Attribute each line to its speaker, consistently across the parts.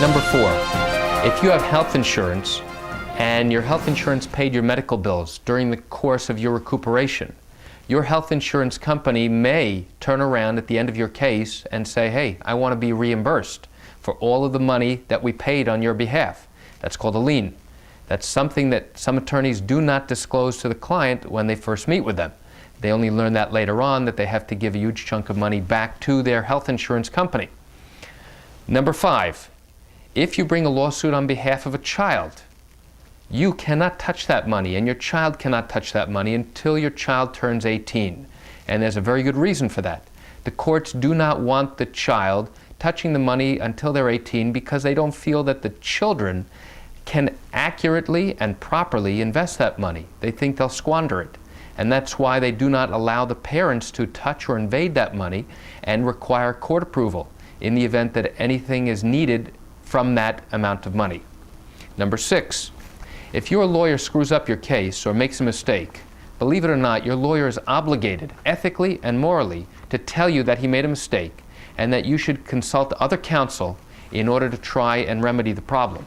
Speaker 1: Number 4, if you have health insurance and your health insurance paid your medical bills during the course of your recuperation, your health insurance company may turn around at the end of your case and say, hey, I want to be reimbursed for all of the money that we paid on your behalf. That's called a lien. That's something that some attorneys do not disclose to the client when they first meet with them. They only learn that later on, that they have to give a huge chunk of money back to their health insurance company. Number 5, if you bring a lawsuit on behalf of a child, you cannot touch that money, and your child cannot touch that money until your child turns 18. And there's a very good reason for that. The courts do not want the child touching the money until they're 18 because they don't feel that the children can accurately and properly invest that money. They think they'll squander it. And that's why they do not allow the parents to touch or invade that money and require court approval in the event that anything is needed from that amount of money. Number 6, if your lawyer screws up your case or makes a mistake, believe it or not, your lawyer is obligated, ethically and morally, to tell you that he made a mistake and that you should consult other counsel in order to try and remedy the problem.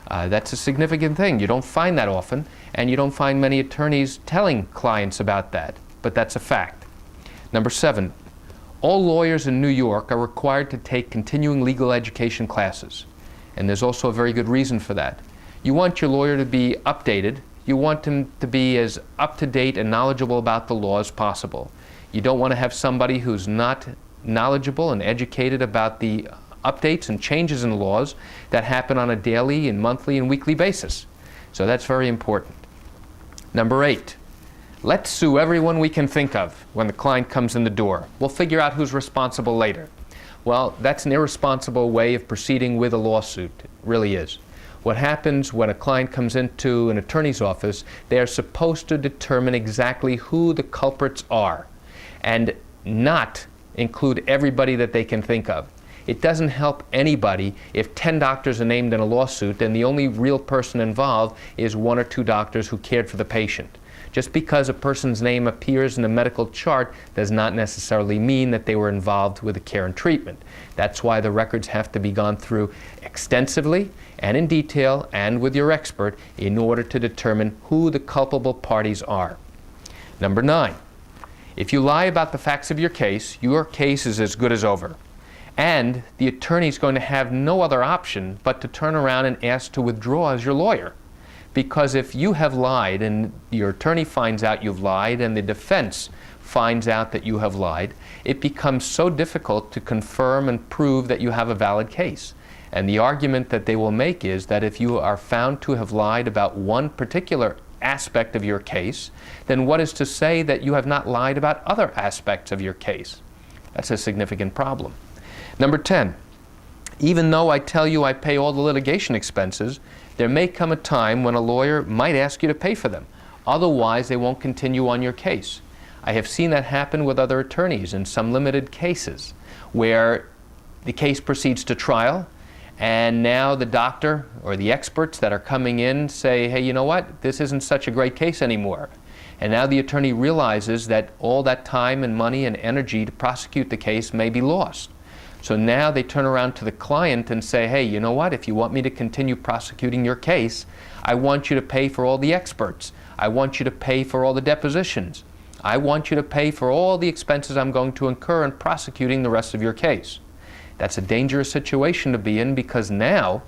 Speaker 1: That's a significant thing. You don't find that often, and you don't find many attorneys telling clients about that, but that's a fact. Number 7, all lawyers in New York are required to take continuing legal education classes, and there's also a very good reason for that. You want your lawyer to be updated. You want him to be as up-to-date and knowledgeable about the law as possible. You don't want to have somebody who's not knowledgeable and educated about the updates and changes in laws that happen on a daily and monthly and weekly basis. So that's very important. Number 8, let's sue everyone we can think of when the client comes in the door. We'll figure out who's responsible later. Well, that's an irresponsible way of proceeding with a lawsuit. It really is. What happens when a client comes into an attorney's office, they are supposed to determine exactly who the culprits are and not include everybody that they can think of. It doesn't help anybody if 10 doctors are named in a lawsuit and the only real person involved is 1 or 2 doctors who cared for the patient. Just because a person's name appears in a medical chart does not necessarily mean that they were involved with the care and treatment. That's why the records have to be gone through extensively and in detail and with your expert in order to determine who the culpable parties are. Number 9, if you lie about the facts of your case is as good as over. And the attorney is going to have no other option but to turn around and ask to withdraw as your lawyer. Because if you have lied and your attorney finds out you've lied and the defense finds out that you have lied, it becomes so difficult to confirm and prove that you have a valid case. And the argument that they will make is that if you are found to have lied about one particular aspect of your case, then what is to say that you have not lied about other aspects of your case? That's a significant problem. Number 10, even though I tell you I pay all the litigation expenses, there may come a time when a lawyer might ask you to pay for them. Otherwise, they won't continue on your case. I have seen that happen with other attorneys in some limited cases where the case proceeds to trial and now the doctor or the experts that are coming in say, hey, you know what, this isn't such a great case anymore. And now the attorney realizes that all that time and money and energy to prosecute the case may be lost. So now they turn around to the client and say, hey, you know what, if you want me to continue prosecuting your case, I want you to pay for all the experts. I want you to pay for all the depositions. I want you to pay for all the expenses I'm going to incur in prosecuting the rest of your case. That's a dangerous situation to be in because now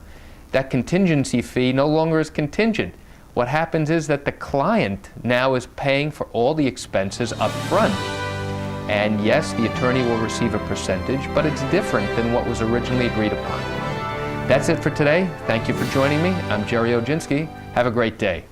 Speaker 1: that contingency fee no longer is contingent. What happens is that the client now is paying for all the expenses up front. And yes, the attorney will receive a percentage, but it's different than what was originally agreed upon. That's it for today. Thank you for joining me. I'm Jerry Oginski. Have a great day.